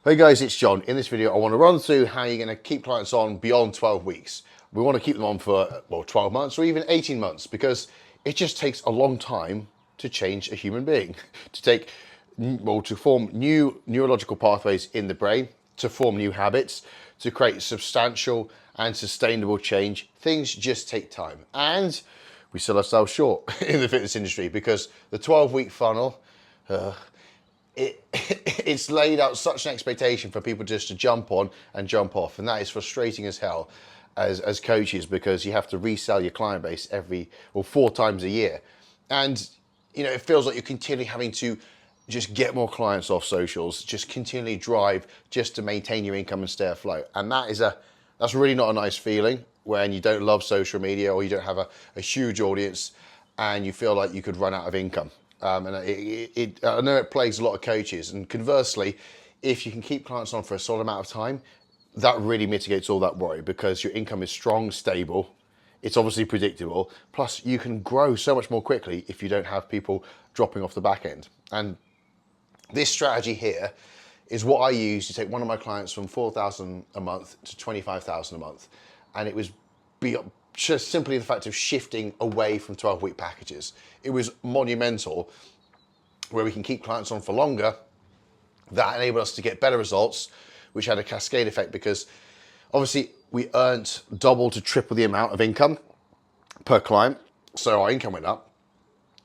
Hey guys, it's John. In this video, I want to run through how you're going to keep clients on beyond 12 weeks. We want to keep them on for, 12 months or even 18 months because it just takes a long time to change a human being, to form new neurological pathways in the brain, to form new habits, to create substantial and sustainable change. Things just take time. And we sell ourselves short in the fitness industry because the 12-week funnel, it's laid out such an expectation for people just to jump on and jump off, and that is frustrating as hell as coaches, because you have to resell your client base four times a year, and it feels like you're continually having to just get more clients off socials, just continually drive just to maintain your income and stay afloat. And that's really not a nice feeling when you don't love social media or you don't have a huge audience and you feel like you could run out of income. I know it plagues a lot of coaches, and conversely, if you can keep clients on for a solid amount of time, that really mitigates all that worry because your income is strong, stable, it's obviously predictable, plus you can grow so much more quickly if you don't have people dropping off the back end. And this strategy here is what I use to take one of my clients from 4,000 a month to 25,000 a month, and it was just simply the fact of shifting away from 12-week packages. It was monumental, where we can keep clients on for longer. That enabled us to get better results, which had a cascade effect because obviously we earned double to triple the amount of income per client. So our income went up,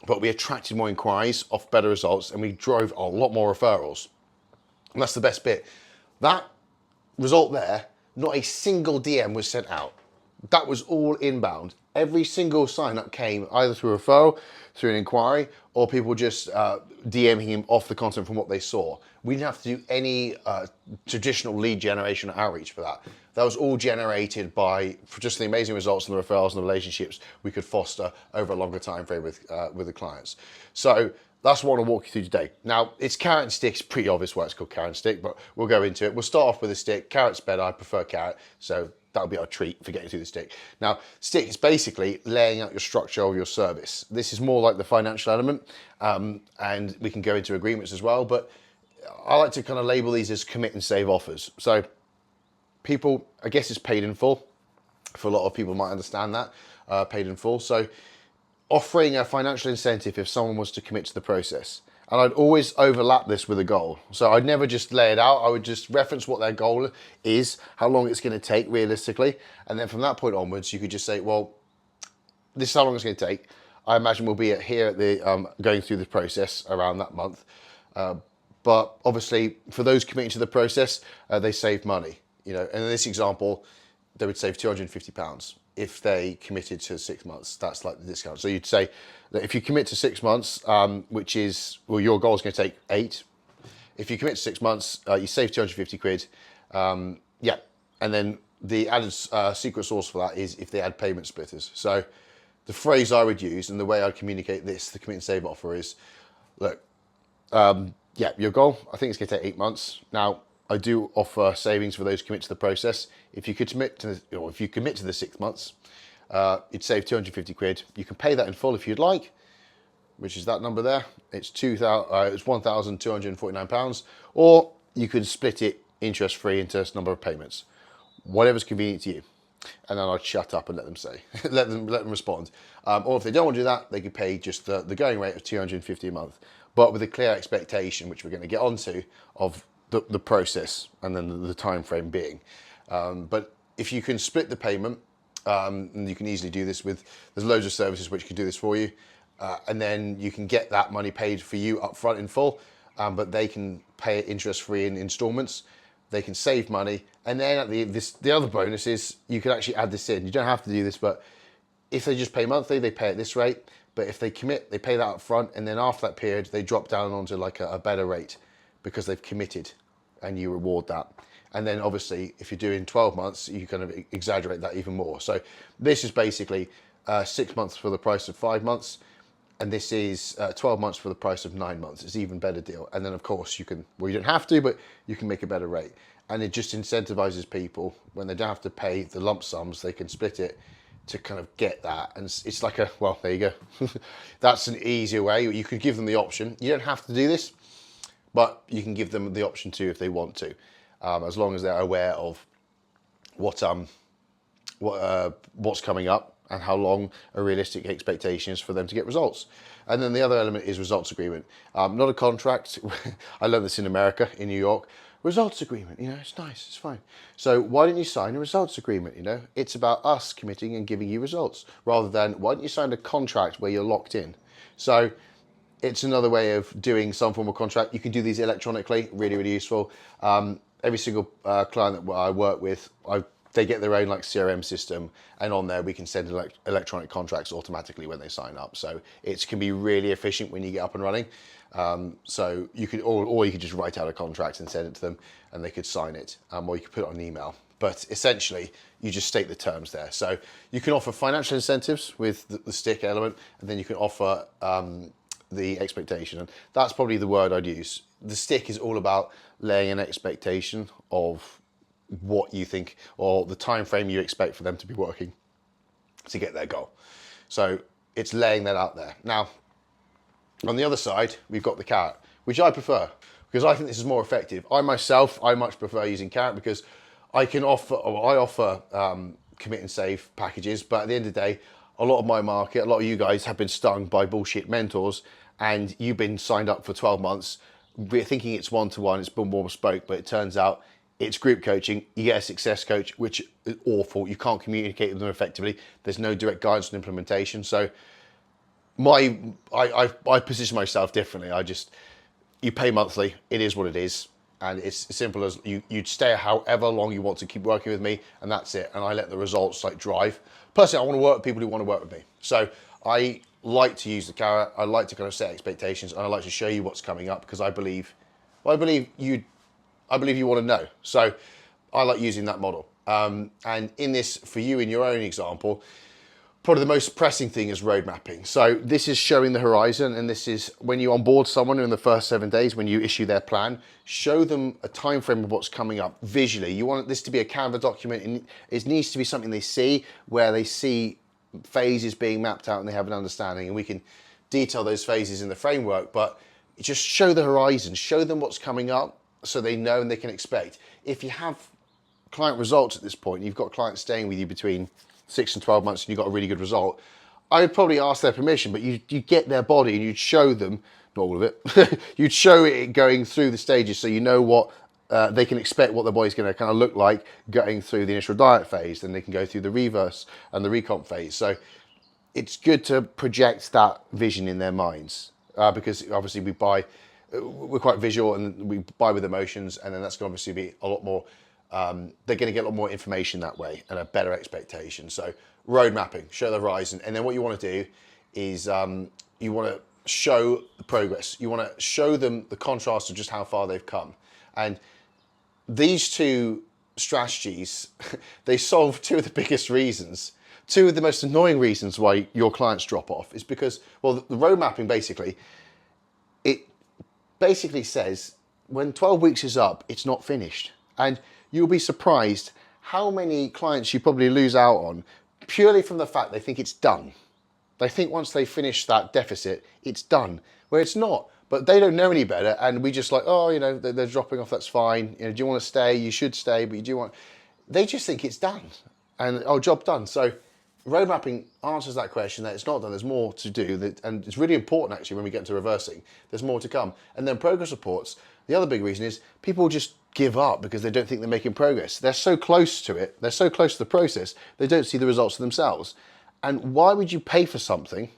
but we attracted more inquiries off better results, and we drove a lot more referrals. And that's the best bit. That result there, not a single DM was sent out. That was all inbound. Every single sign up came either through a referral, through an inquiry, or people just DMing him off the content from what they saw. We didn't have to do any traditional lead generation or outreach for that. That was all generated for just the amazing results and the referrals and the relationships we could foster over a longer time frame with the clients. So that's what I want to walk you through today. Now, it's carrot and stick. It's pretty obvious why it's called carrot and stick, but we'll go into it. We'll start off with a stick. Carrot's better. I prefer carrot. So that'll be our treat for getting through the stick. Now, stick is basically laying out your structure of your service. This is more like the financial element, and we can go into agreements as well, but I like to kind of label these as commit and save offers. So people, I guess it's paid in full. For a lot of people might understand that, paid in full. So offering a financial incentive if someone was to commit to the process. And I'd always overlap this with a goal. So I'd never just lay it out. I would just reference what their goal is, how long it's going to take realistically. And then from that point onwards, you could just say, well, this is how long it's going to take. I imagine we'll be here at the going through the process around that month. But obviously, for those committing to the process, they save money. And in this example, they would save £250 if they committed to 6 months. That's like the discount. So you'd say that if you commit to 6 months, which is, your goal is going to take 8. If you commit to 6 months, you save 250 quid. And then the added secret sauce for that is if they add payment splitters. So the phrase I would use and the way I'd communicate this, the commit and save offer is, look, your goal, I think it's going to take 8 months. Now, I do offer savings for those who commit to the process. If you commit to the 6 months, you'd save 250 quid. You can pay that in full if you'd like, which is that number there. It's £1,249, or you could split it interest-free into a number of payments, whatever's convenient to you. And then I'd shut up and let them let them respond. Or if they don't want to do that, they could pay just the going rate of 250 a month, but with a clear expectation, which we're going to get onto, of the process and then the time frame being. But if you can split the payment, and you can easily do this there's loads of services which can do this for you, and then you can get that money paid for you up front in full, but they can pay it interest-free in installments. They can save money, and then the other bonus is you can actually add this in. You don't have to do this, but if they just pay monthly, they pay at this rate. But if they commit, they pay that up front, and then after that period, they drop down onto like a better rate because they've committed, and you reward that. And then obviously, if you're doing 12 months, you kind of exaggerate that even more. So this is basically 6 months for the price of 5 months. And this is 12 months for the price of 9 months. It's an even better deal. And then of course you don't have to, but you can make a better rate. And it just incentivizes people when they don't have to pay the lump sums, they can split it to kind of get that. And it's like there you go. That's an easier way. You could give them the option. You don't have to do this, but you can give them the option to if they want to, as long as they're aware of what's coming up and how long a realistic expectation is for them to get results. And then the other element is results agreement. Not a contract. I learned this in America, in New York. Results agreement, it's nice, it's fine. So why didn't you sign a results agreement? It's about us committing and giving you results, rather than why don't you sign a contract where you're locked in? So it's another way of doing some form of contract. You can do these electronically, really, really useful. Every single client that I work with, they get their own CRM system, and on there we can send electronic contracts automatically when they sign up. So it can be really efficient when you get up and running. So you could, or you could just write out a contract and send it to them, and they could sign it, or you could put it on an email. But essentially, you just state the terms there. So you can offer financial incentives with the stick element, and then you can offer the expectation, and that's probably the word I'd use. The stick is all about laying an expectation of what you think, or the time frame you expect for them to be working to get their goal. So it's laying that out there. Now, on the other side, we've got the carrot, which I prefer, because I think this is more effective. I much prefer using carrot, because I offer commit and save packages, but at the end of the day, a lot of my market, a lot of you guys have been stung by bullshit mentors, and you've been signed up for 12 months, we're thinking it's one-to-one, it's been more bespoke, but it turns out it's group coaching. You get a success coach, which is awful. You can't communicate with them effectively. There's no direct guidance on implementation. So I position myself differently. You pay monthly. It is what it is. And it's as simple as you'd stay however long you want to keep working with me, and that's it. And I let the results drive. Personally, I want to work with people who want to work with me. So I like to use the carrot. I like to kind of set expectations, and I like to show you what's coming up, because I believe you want to know. So I like using that model. And in this, for you in your own example, probably the most pressing thing is road mapping. So this is showing the horizon, and this is when you onboard someone in the first 7 days, when you issue their plan, show them a time frame of what's coming up visually. You want this to be a Canva document, and it needs to be something they see, where they see phases being mapped out and they have an understanding, and we can detail those phases in the framework, but just show the horizon, show them what's coming up, so they know and they can expect. If you have client results at this point, you've got clients staying with you between 6 and 12 months, and you've got a really good result, I would probably ask their permission, but you get their body and you'd show them, not all of it, you'd show it going through the stages, so you know what they can expect, what their body's going to kind of look like going through the initial diet phase. Then they can go through the reverse and the recomp phase. So it's good to project that vision in their minds, because obviously we're quite visual, and we buy with emotions, and then that's going to obviously be a lot more, they're going to get a lot more information that way, and a better expectation. So road mapping, show the horizon, and then what you want to do is you want to show the progress. You want to show them the contrast of just how far they've come. And these two strategies, they solve two of the biggest reasons, two of the most annoying reasons why your clients drop off, is because, well, the road mapping basically says when 12 weeks is up, it's not finished. And you'll be surprised how many clients you probably lose out on purely from the fact they think it's done. They think once they finish that deficit, it's done, where it's not. But they don't know any better, and we just they're dropping off, that's fine. Do you want to stay? You should stay, but you do want... They just think it's done, and job done. So road mapping answers that question, that it's not done, there's more to do, and it's really important actually when we get into reversing. There's more to come. And then progress reports, the other big reason is people just give up because they don't think they're making progress. They're so close to it, they're so close to the process, they don't see the results for themselves. And why would you pay for something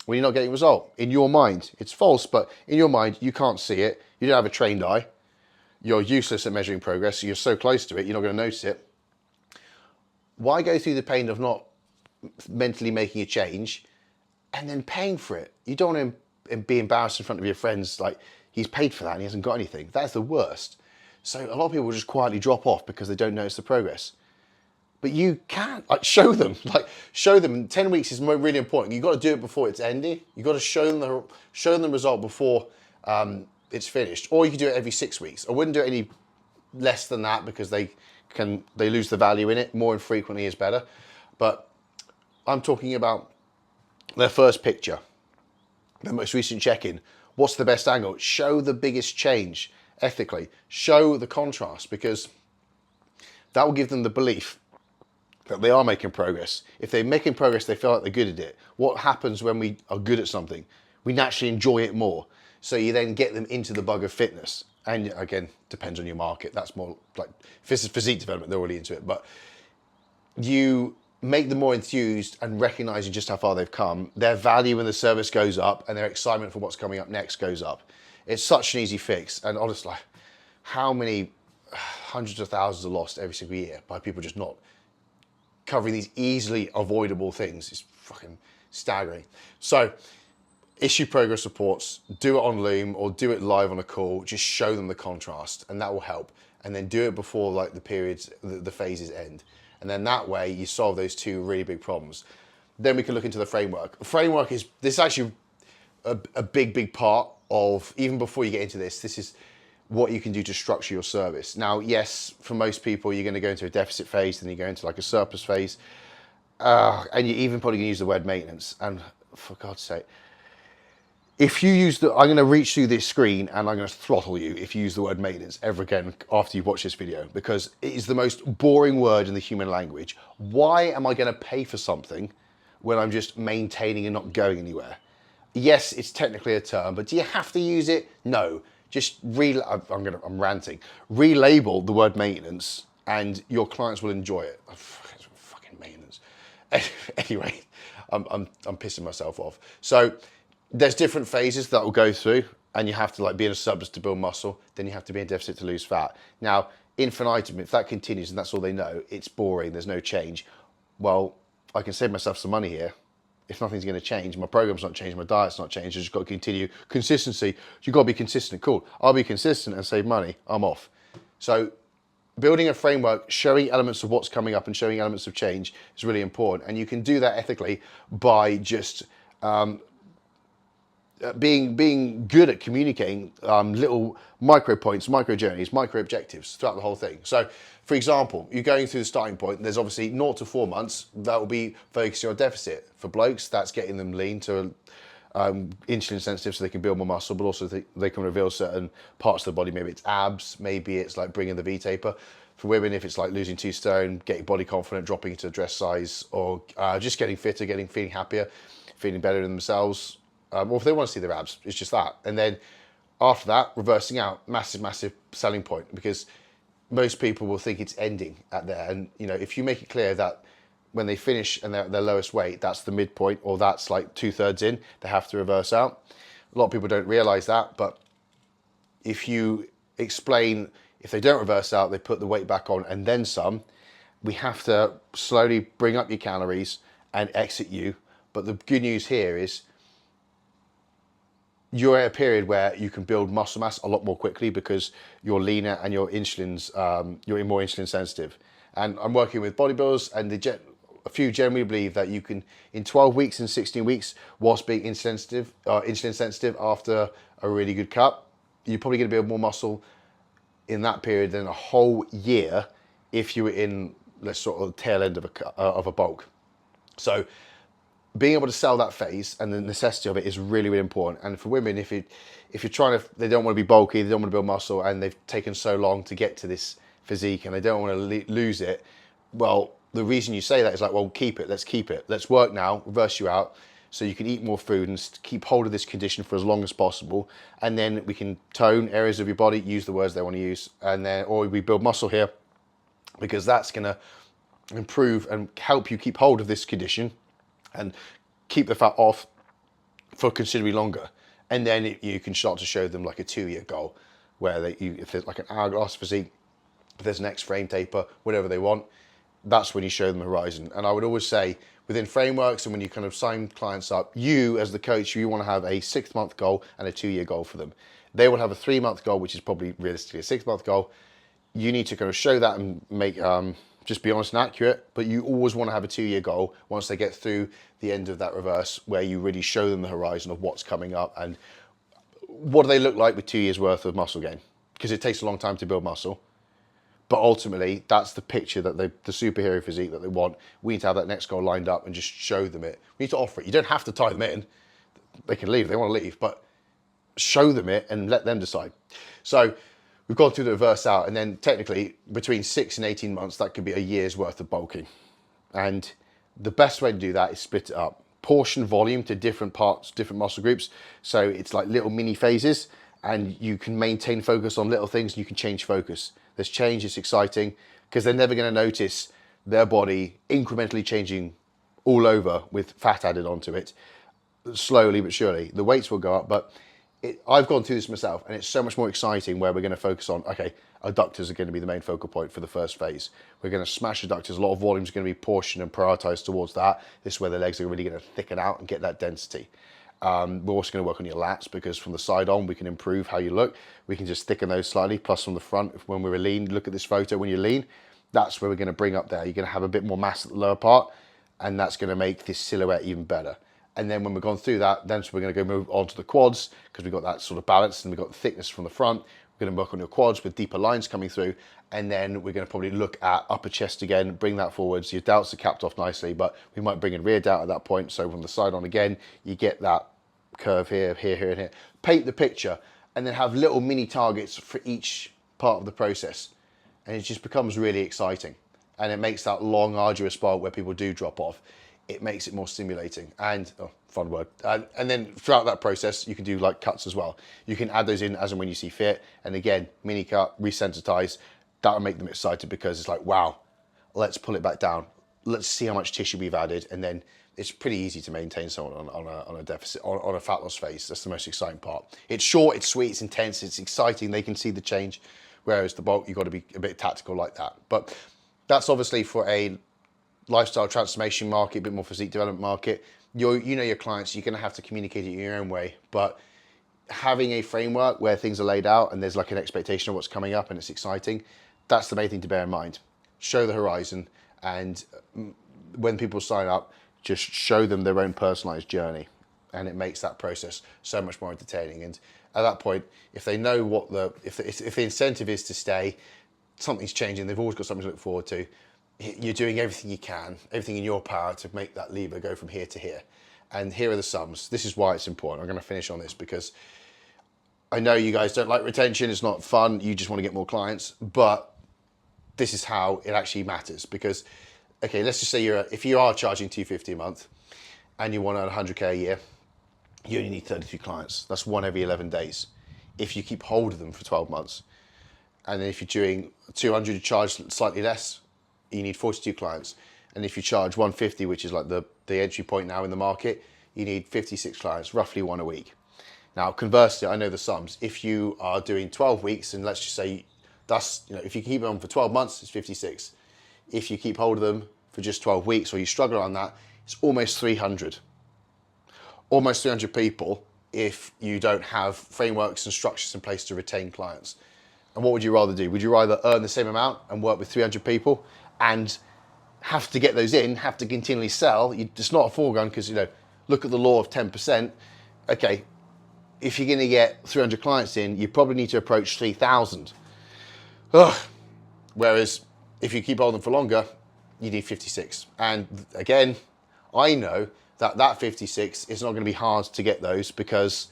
when you're not getting a result? In your mind, it's false, but in your mind, you can't see it, you don't have a trained eye, you're useless at measuring progress, you're so close to it, you're not going to notice it. Why go through the pain of not mentally making a change and then paying for it? You don't want to be embarrassed in front of your friends, like he's paid for that and he hasn't got anything. That's the worst. So a lot of people just quietly drop off because they don't notice the progress. But you can't, show them. 10 weeks is really important. You've got to do it before it's ended. You've got to show them the result before it's finished. Or you can do it every 6 weeks. I wouldn't do it any less than that, because they lose the value in it. More infrequently is better. But I'm talking about their first picture, their most recent check-in. What's the best angle? Show the biggest change ethically. Show the contrast, because that will give them the belief that they are making progress. If they're making progress, they feel like they're good at it. What happens when we are good at something? We naturally enjoy it more. So you then get them into the bug of fitness. And again, depends on your market. That's more like physique development, they're already into it. But you make them more enthused and recognizing just how far they've come. Their value in the service goes up and their excitement for what's coming up next goes up. It's such an easy fix. And honestly, how many hundreds of thousands are lost every single year by people just not covering these easily avoidable things? It's fucking staggering. So issue progress reports, do it on Loom or do it live on a call. Just show them the contrast and that will help. And then do it before like the periods, the phases end. And then that way you solve those two really big problems. Then we can look into the framework. The framework is, this is actually a big part of, even before you get into this is what you can do to structure your service. Now, yes, for most people, you're gonna go into a deficit phase, then you go into like a surplus phase. And you're even probably gonna use the word maintenance. And for God's sake, if you use I'm going to reach through this screen and I'm going to throttle you if you use the word maintenance ever again after you watch this video, because it is the most boring word in the human language. Why am I going to pay for something when I'm just maintaining and not going anywhere? Yes, it's technically a term, but do you have to use it? No. Just I'm ranting. Relabel the word maintenance and your clients will enjoy it. Fucking maintenance. Anyway, I'm pissing myself off. So there's different phases that will go through, and you have to like be in a surplus to build muscle, then you have to be in deficit to lose fat. Now, infinitum, if that continues and that's all they know, it's boring, there's no change. Well, I can save myself some money here. If nothing's going to change, my program's not changed, my diet's not changed, I've just got to continue. Consistency, you've got to be consistent. Cool, I'll be consistent and save money, I'm off. So building a framework, showing elements of what's coming up and showing elements of change is really important. And you can do that ethically by just being good at communicating little micro points, micro journeys, micro objectives throughout the whole thing. So, for example, you're going through the starting point, there's obviously 0 to 4 months, that will be focusing on deficit. For blokes, that's getting them lean to insulin sensitive so they can build more muscle, but also they can reveal certain parts of the body. Maybe it's abs, maybe it's like bringing the V-taper. For women, if it's like losing 2 stone, getting body confident, dropping into a dress size, or just getting fitter, feeling happier, feeling better in themselves. Or if they want to see their abs, it's just that. And then after that, reversing out, massive selling point, because most people will think it's ending at there. And you know, if you make it clear that when they finish and they're at their lowest weight, that's the midpoint, or that's like 2/3 in, they have to reverse out. A lot of people don't realize that, but if you explain, if they don't reverse out, they put the weight back on and then some. We have to slowly bring up your calories and exit you. But the good news here is you're at a period where you can build muscle mass a lot more quickly because you're leaner and your insulin's, you're more insulin sensitive. And I'm working with bodybuilders, and a few generally believe that you can, in 12 weeks and 16 weeks, whilst being insulin sensitive after a really good cut, you're probably going to build more muscle in that period than a whole year if you were in, let's sort of tail end of a bulk. So being able to sell that phase and the necessity of it is really, really important. And for women, if you're trying to, they don't want to be bulky, they don't want to build muscle, and they've taken so long to get to this physique and they don't want to lose it, well, the reason you say that is like, well, keep it, let's keep it. Let's work now, reverse you out, so you can eat more food and keep hold of this condition for as long as possible. And then we can tone areas of your body, use the words they want to use, and then, or we build muscle here, because that's going to improve and help you keep hold of this condition and keep the fat off for considerably longer. And then you can start to show them like a 2-year goal, where if there's like an hourglass physique, if there's an X frame taper, whatever they want, that's when you show them horizon. And I would always say, within frameworks and when you kind of sign clients up, you as the coach, you want to have a 6-month goal and a 2-year goal for them. They will have a 3-month goal, which is probably realistically a 6-month goal. You need to kind of show that and make, just be honest and accurate, but you always want to have a 2-year goal once they get through the end of that reverse, where you really show them the horizon of what's coming up and what do they look like with 2 years worth of muscle gain, because it takes a long time to build muscle. But ultimately, that's the picture that the superhero physique that they want. We need to have that next goal lined up and just show them it. We need to offer it. You don't have to tie them in. They can leave if they want to leave, but show them it and let them decide. So we've gone through the reverse out, and then technically between 6 and 18 months, that could be a year's worth of bulking. And the best way to do that is split it up. Portion volume to different parts, different muscle groups. So it's like little mini phases, and you can maintain focus on little things, and you can change focus. This change is exciting because they're never going to notice their body incrementally changing all over with fat added onto it. Slowly but surely, the weights will go up, but I've gone through this myself, and it's so much more exciting where we're going to focus on, okay, adductors are going to be the main focal point for the first phase. We're going to smash adductors. A lot of volume is going to be portioned and prioritized towards that. This is where the legs are really going to thicken out and get that density. We're also going to work on your lats, because from the side on, we can improve how you look. We can just thicken those slightly. Plus from the front, when we're lean, look at this photo, when you're lean, that's where we're going to bring up there. You're going to have a bit more mass at the lower part, and that's going to make this silhouette even better. And then when we've gone through that, then so we're going to go move on to the quads, because we've got that sort of balance and we've got the thickness from the front. We're going to work on your quads with deeper lines coming through. And then we're going to probably look at upper chest again, bring that forwards. Your delts are capped off nicely, but we might bring in rear delt at that point. So from the side on again, you get that curve here, here, here, and here. Paint the picture, and then have little mini targets for each part of the process. And it just becomes really exciting. And it makes that long, arduous part where people do drop off, it makes it more stimulating and, oh, fun word. And then throughout that process, you can do like cuts as well. You can add those in as and when you see fit. And again, mini cut, resensitize, that'll make them excited, because it's like, wow, let's pull it back down. Let's see how much tissue we've added. And then it's pretty easy to maintain someone on a deficit, on a fat loss phase. That's the most exciting part. It's short, it's sweet, it's intense, it's exciting. They can see the change. Whereas the bulk, you've got to be a bit tactical like that. But that's obviously for a lifestyle transformation market, a bit more physique development market. You know your clients, you're going to have to communicate it in your own way. But having a framework where things are laid out and there's like an expectation of what's coming up and it's exciting, that's the main thing to bear in mind. Show the horizon, and when people sign up, just show them their own personalized journey, and it makes that process so much more entertaining. And at that point, if they know what if the incentive is to stay, something's changing, they've always got something to look forward to. You're doing everything you can, everything in your power to make that lever go from here to here. And here are the sums. This is why it's important. I'm going to finish on this because I know you guys don't like retention. It's not fun. You just want to get more clients. But this is how it actually matters. Because, okay, let's just say if you are charging $250 a month and you want to earn 100K a year, you only need 32 clients. That's one every 11 days. If you keep hold of them for 12 months, and then if you're doing 200, you charge slightly less, you need 42 clients. And if you charge 150, which is like the entry point now in the market, you need 56 clients, roughly one a week. Now, conversely, I know the sums. If you are doing 12 weeks, and let's just say that's, if you keep them for 12 months, it's 56. If you keep hold of them for just 12 weeks, or you struggle on that, it's almost 300. Almost 300 people if you don't have frameworks and structures in place to retain clients. And what would you rather do? Would you rather earn the same amount and work with 300 people and have to get those in, have to continually sell? It's not a foregone because, look at the law of 10%. Okay, if you're going to get 300 clients in, you probably need to approach 3,000. Whereas if you keep holding them for longer, you need 56. And again, I know that 56 is not going to be hard to get those because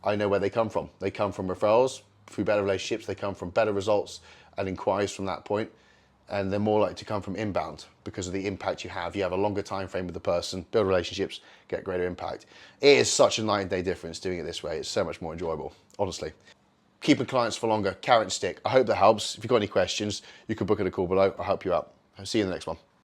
I know where they come from. They come from referrals, through better relationships. They come from better results and inquiries from that point. And they're more likely to come from inbound because of the impact you have. You have a longer time frame with the person, build relationships, get greater impact. It is such a night and day difference doing it this way. It's so much more enjoyable, honestly. Keeping clients for longer, carrot and stick. I hope that helps. If you've got any questions, you can book in a call below. I'll help you out. I'll see you in the next one.